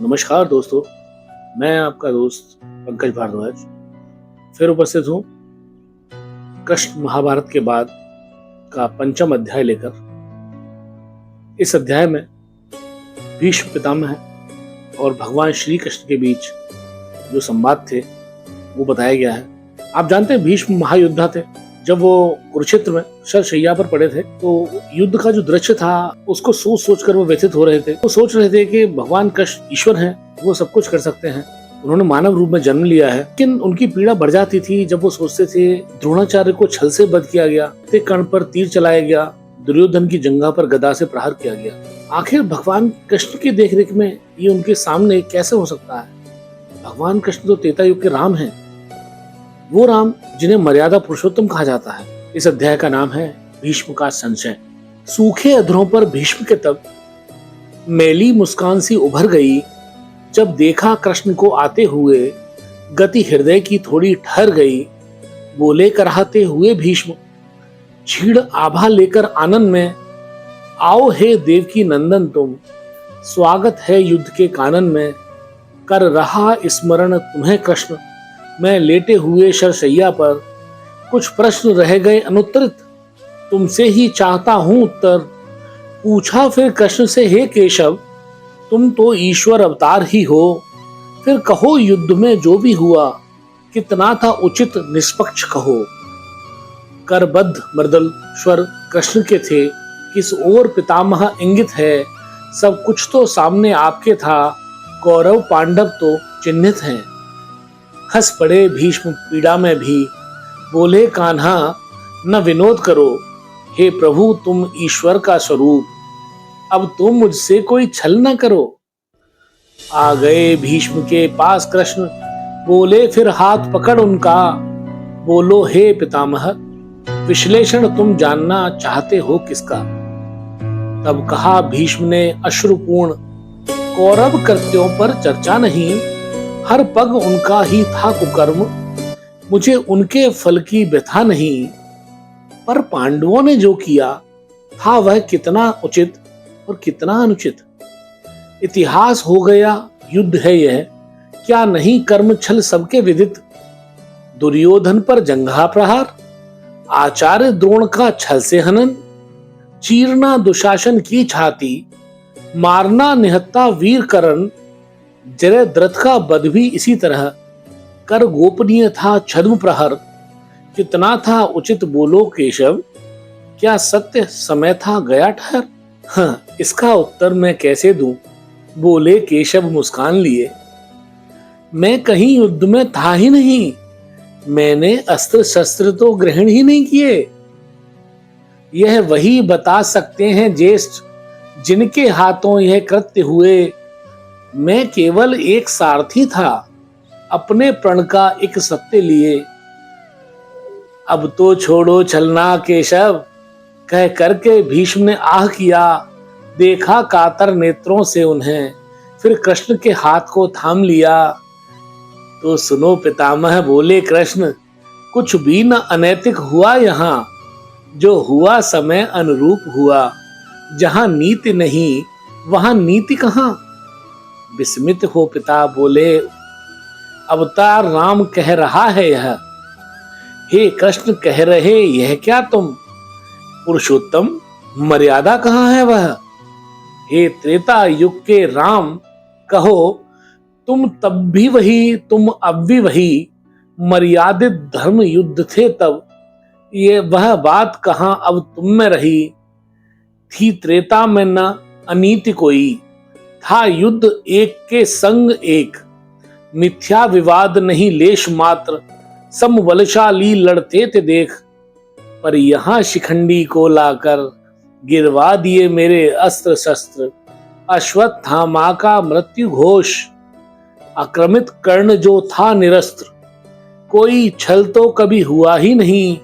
नमस्कार दोस्तों, मैं आपका दोस्त पंकज भारद्वाज फिर उपस्थित हूँ कृष्ण महाभारत के बाद का पंचम अध्याय लेकर। इस अध्याय में भीष्म पितामह और भगवान श्री कृष्ण के बीच जो संवाद थे वो बताया गया है। आप जानते हैं भीष्म महायोद्धा थे। जब वो कुरुक्षेत्र में शरशैया पर पड़े थे तो युद्ध का जो दृश्य था उसको सोच सोच कर वो व्यथित हो रहे थे। वो सोच रहे थे कि भगवान कृष्ण ईश्वर हैं, वो सब कुछ कर सकते हैं, उन्होंने मानव रूप में जन्म लिया है। लेकिन उनकी पीड़ा बढ़ जाती थी जब वो सोचते थे द्रोणाचार्य को छल से वध किया गया, कर्ण पर तीर चलाया गया, दुर्योधन की जंघा पर गदा से प्रहार किया गया। आखिर भगवान कृष्ण की देखरेख में ये उनके सामने कैसे हो सकता है? भगवान कृष्ण तो त्रेता युग के राम हैं, वो राम जिन्हें मर्यादा पुरुषोत्तम कहा जाता है। इस अध्याय का नाम है भीष्म का संशय। सूखे अधरों पर भीष्म के तब मैली मुस्कान सी उभर गई, जब देखा कृष्ण को आते हुए गति हृदय की थोड़ी ठहर गई। बोले कराहते हुए भीष्म, छीड़ आभा लेकर आनंद में, आओ हे देवकी नंदन तुम, स्वागत है युद्ध के कानन में। कर रहा स्मरण तुम्हें कृष्ण, मैं लेटे हुए शरशैया पर, कुछ प्रश्न रह गए अनुत्तरित, तुमसे ही चाहता हूं उत्तर। पूछा फिर कृष्ण से, हे केशव, तुम तो ईश्वर अवतार ही हो, फिर कहो युद्ध में जो भी हुआ, कितना था उचित निष्पक्ष कहो। करबद्ध मृदल स्वर कृष्ण के थे, किस ओर पितामह इंगित है, सब कुछ तो सामने आपके था, कौरव पांडव तो चिन्हित हैं। हंस पड़े भीष्म पीड़ा में भी, बोले कान्हा न विनोद करो, हे प्रभु तुम ईश्वर का स्वरूप, अब तुम मुझसे कोई छल न करो। आ गए भीष्म के पास कृष्ण, बोले फिर हाथ पकड़ उनका, बोलो हे पितामह, विश्लेषण तुम जानना चाहते हो किसका। तब कहा भीष्म ने अश्रुपूर्ण, कौरव कृत्यों पर चर्चा नहीं, हर पग उनका ही था कुकर्म, मुझे उनके फल की व्यथा नहीं। पर पांडवों ने जो किया था वह कितना उचित और कितना अनुचित। इतिहास हो गया युद्ध है यह, क्या नहीं कर्म छल सबके विदित। दुर्योधन पर जंघा प्रहार, आचार्य द्रोण का छल से हनन, चीरना दुशासन की छाती, मारना निहत्ता वीर करण, जयद्रथ का वध भी इसी तरह, कर गोपनीय था छद्म प्रहर, कितना था उचित बोलो केशव, क्या सत्य समय था गया ठहर। हाँ, इसका उत्तर मैं कैसे दूं, बोले केशव मुस्कान लिए, मैं कहीं युद्ध में था ही नहीं, मैंने अस्त्र शस्त्र तो ग्रहण ही नहीं किए। यह वही बता सकते हैं ज्येष्ठ, जिनके हाथों यह कृत्य हुए, मैं केवल एक सारथी था, अपने प्रण का एक सत्य लिए। अब तो छोड़ो छलना केशव, कह करके भीष्म ने आह किया, देखा कातर नेत्रों से उन्हें, फिर कृष्ण के हाथ को थाम लिया। तो सुनो पितामह, बोले कृष्ण, कुछ भी न अनैतिक हुआ यहाँ, जो हुआ समय अनुरूप हुआ, जहां नीति नहीं वहां नीति कहां। विस्मित हो पिता बोले, अवतार राम कह रहा है यह, हे कृष्ण कह रहे यह क्या तुम, पुरुषोत्तम मर्यादा कहाँ है वह। हे त्रेता युग के राम, कहो तुम तब भी वही, तुम अब भी वही, मर्यादित धर्म युद्ध थे तब, ये वह बात कहाँ अब तुम में रही। थी त्रेता में न अनीति कोई, था युद्ध एक के संग एक, मिथ्या विवाद नहीं लेश मात्र, समबलशाली लड़ते थे देख। पर यहाँ शिखंडी को लाकर गिरवा दिए मेरे अस्त्र शस्त्र, अश्वत्थामा का मृत्यु घोष, आक्रमित कर्ण जो था निरस्त्र, कोई छल तो कभी हुआ ही नहीं।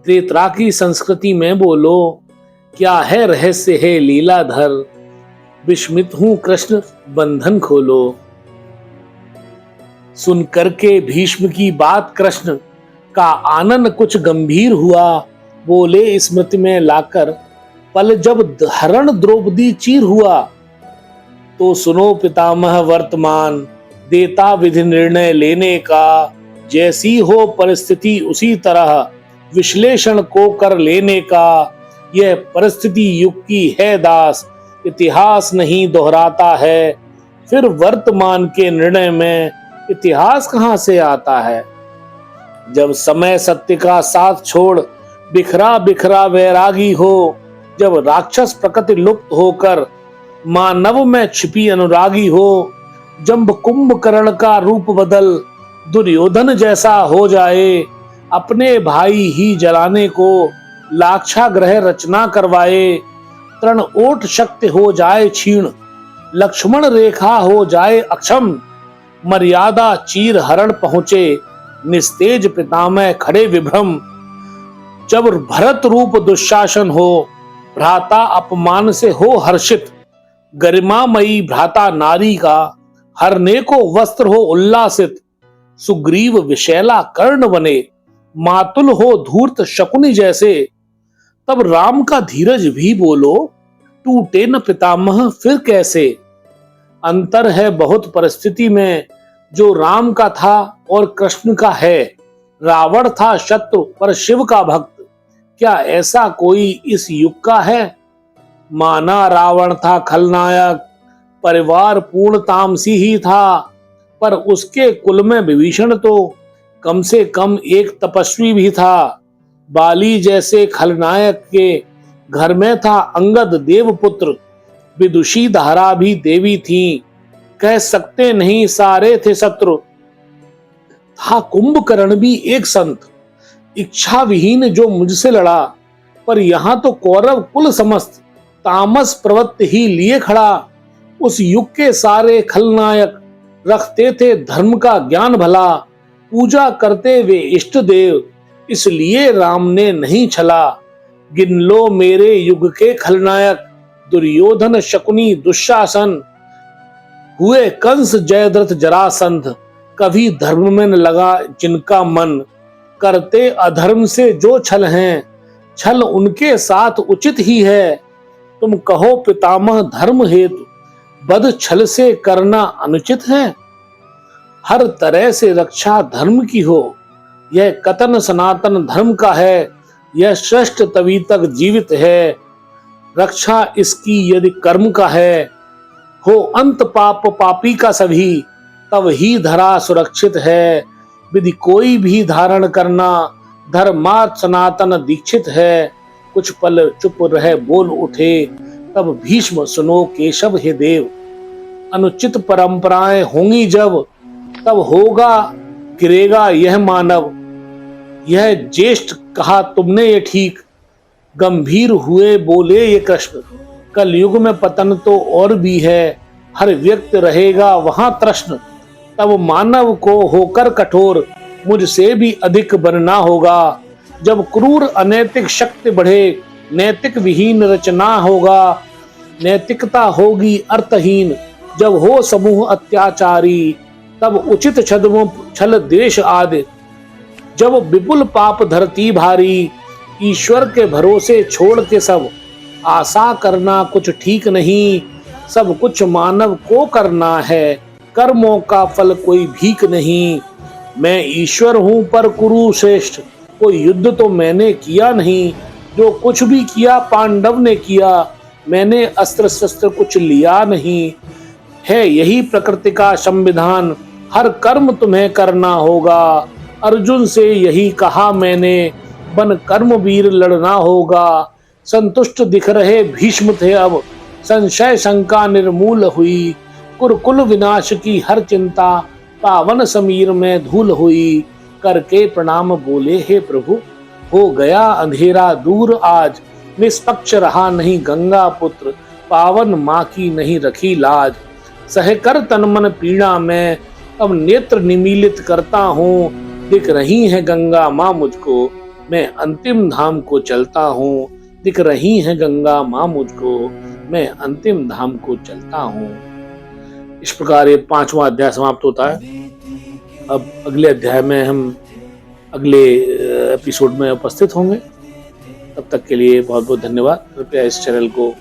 त्रेता की संस्कृति में बोलो, क्या है रहस्य है लीलाधर, विस्मित हूं कृष्ण बंधन खोलो। सुन करके भीष्म की बात कृष्ण का आनंद कुछ गंभीर हुआ, बोले स्मृति में लाकर, पल जब हरण द्रौपदी चीर हुआ, तो सुनो पितामह वर्तमान, देता विधि निर्णय लेने का। जैसी हो परिस्थिति उसी तरह विश्लेषण को कर लेने का। यह परिस्थिति युग की है दास, इतिहास नहीं दोहराता है। फिर वर्तमान के निर्णय में इतिहास कहाँ से आता है। जब समय सत्य का साथ छोड़ बिखरा बिखरा वैरागी हो। जब राक्षस प्रकृति लुप्त होकर मानव में छिपी अनुरागी हो। जब कुंभकर्ण का रूप बदल दुर्योधन जैसा हो जाए। अपने भाई ही जलाने को लाक्षागृह रचना करवाए। तृण ओट शक्ति हो जाए क्षीण, लक्ष्मण रेखा हो जाए अक्षम। मर्यादा चीर हरण पहुंचे, निस्तेज पितामह खड़े विभ्रम। जब भरत रूप दुशासन हो, भ्राता अपमान से हो हर्षित। गरिमामयी भ्राता नारी का, हरने को वस्त्र हो उल्लासित। सुग्रीव विशैला कर्ण बने, मातुल हो धूर्त शकुनी जैसे। तब राम का धीरज भी बोलो, टूटे न पितामह फिर कैसे। अंतर है बहुत परिस्थिति में, जो राम का था और कृष्ण का है। रावण था शत्रु पर शिव का भक्त, क्या ऐसा कोई इस युग का है। माना रावण था खलनायक, परिवार पूर्ण तामसी ही था। पर उसके कुल में विभीषण तो कम से कम एक तपस्वी भी था। बाली जैसे खलनायक के घर में था अंगद देवपुत्र। विदुषी धारा भी देवी थी, कह सकते नहीं सारे थे शत्रु। था कुंभकर्ण भी एक संत, इच्छा विहीन जो मुझसे लड़ा। पर यहाँ तो कौरव कुल समस्त तामस प्रवृत्ति ही लिए खड़ा। उस युग के सारे खलनायक रखते थे धर्म का ज्ञान भला। पूजा करते वे इष्ट देव, इसलिए राम ने नहीं छला। गिन लो मेरे युग के खलनायक, दुर्योधन शकुनी दुशासन। हुए कंस जयद्रथ जरासंध, कभी धर्म में न लगा जिनका मन। करते अधर्म से जो छल हैं, छल उनके साथ उचित ही है। तुम कहो पितामह धर्म हेतु, बद छल से करना अनुचित है। हर तरह से रक्षा धर्म की हो, यह कथन सनातन धर्म का है। यह श्रेष्ठ तभी तक जीवित है, रक्षा इसकी यदि कर्म का है। हो अंत पाप पापी का सभी, तब ही धरा सुरक्षित है। विधि कोई भी धारण करना, धर्मार्थ सनातन दीक्षित है। कुछ पल चुप रहे बोल उठे, तब भीष्म सुनो केशव हे देव। अनुचित परंपराएं होंगी जब, तब होगा गिरेगा यह मानव। यह ज्येष्ठ कहा तुमने ये ठीक, गंभीर हुए बोले ये कृष्ण। कलयुग में पतन तो और भी है, हर व्यक्ति रहेगा वहां तृष्ण। तब मानव को होकर कठोर, मुझसे भी अधिक बनना होगा। जब क्रूर अनैतिक शक्ति बढ़े, नैतिक विहीन रचना होगा। नैतिकता होगी अर्थहीन, जब हो समूह अत्याचारी। तब उचित छल द्वेष आदि, जब विपुल पाप धरती भारी। ईश्वर के भरोसे छोड़ के सब, आशा करना कुछ ठीक नहीं। सब कुछ मानव को करना है, कर्मों का फल कोई भीख नहीं। मैं ईश्वर हूं पर कुरु श्रेष्ठ, कोई युद्ध तो मैंने किया नहीं। जो कुछ भी किया पांडव ने किया, मैंने अस्त्र शस्त्र कुछ लिया नहीं। है यही प्रकृति का संविधान, हर कर्म तुम्हें करना होगा। अर्जुन से यही कहा मैंने, बन कर्म वीर लड़ना होगा। संतुष्ट दिख रहे भीष्म थे अब, संशय शंका निर्मूल हुई। कुरकुल विनाश की हर चिंता, पावन समीर में धूल हुई। करके प्रणाम बोले हे प्रभु, हो गया अंधेरा दूर आज। निष्पक्ष रहा नहीं गंगा पुत्र, पावन माँ की नहीं रखी लाज। सहकर तन मन पीड़ा में, अब नेत्र निमीलित करता हूँ। दिख रही है गंगा माँ मुझको, मैं अंतिम धाम को चलता हूँ। दिख रही है गंगा माँ मुझको, मैं अंतिम धाम को चलता हूँ। इस प्रकार ये 5वां अध्याय समाप्त होता है। अब अगले अध्याय में हम अगले एपिसोड में उपस्थित होंगे। तब तक के लिए बहुत बहुत धन्यवाद। कृपया इस चैनल को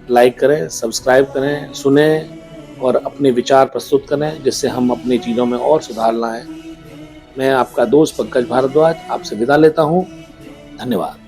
लाइक करें, सब्सक्राइब करें, सुनें और अपने विचार प्रस्तुत करें, जिससे हम अपनी चीज़ों में और सुधार लाएं। मैं आपका दोस्त पंकज भारद्वाज आपसे विदा लेता हूँ। धन्यवाद।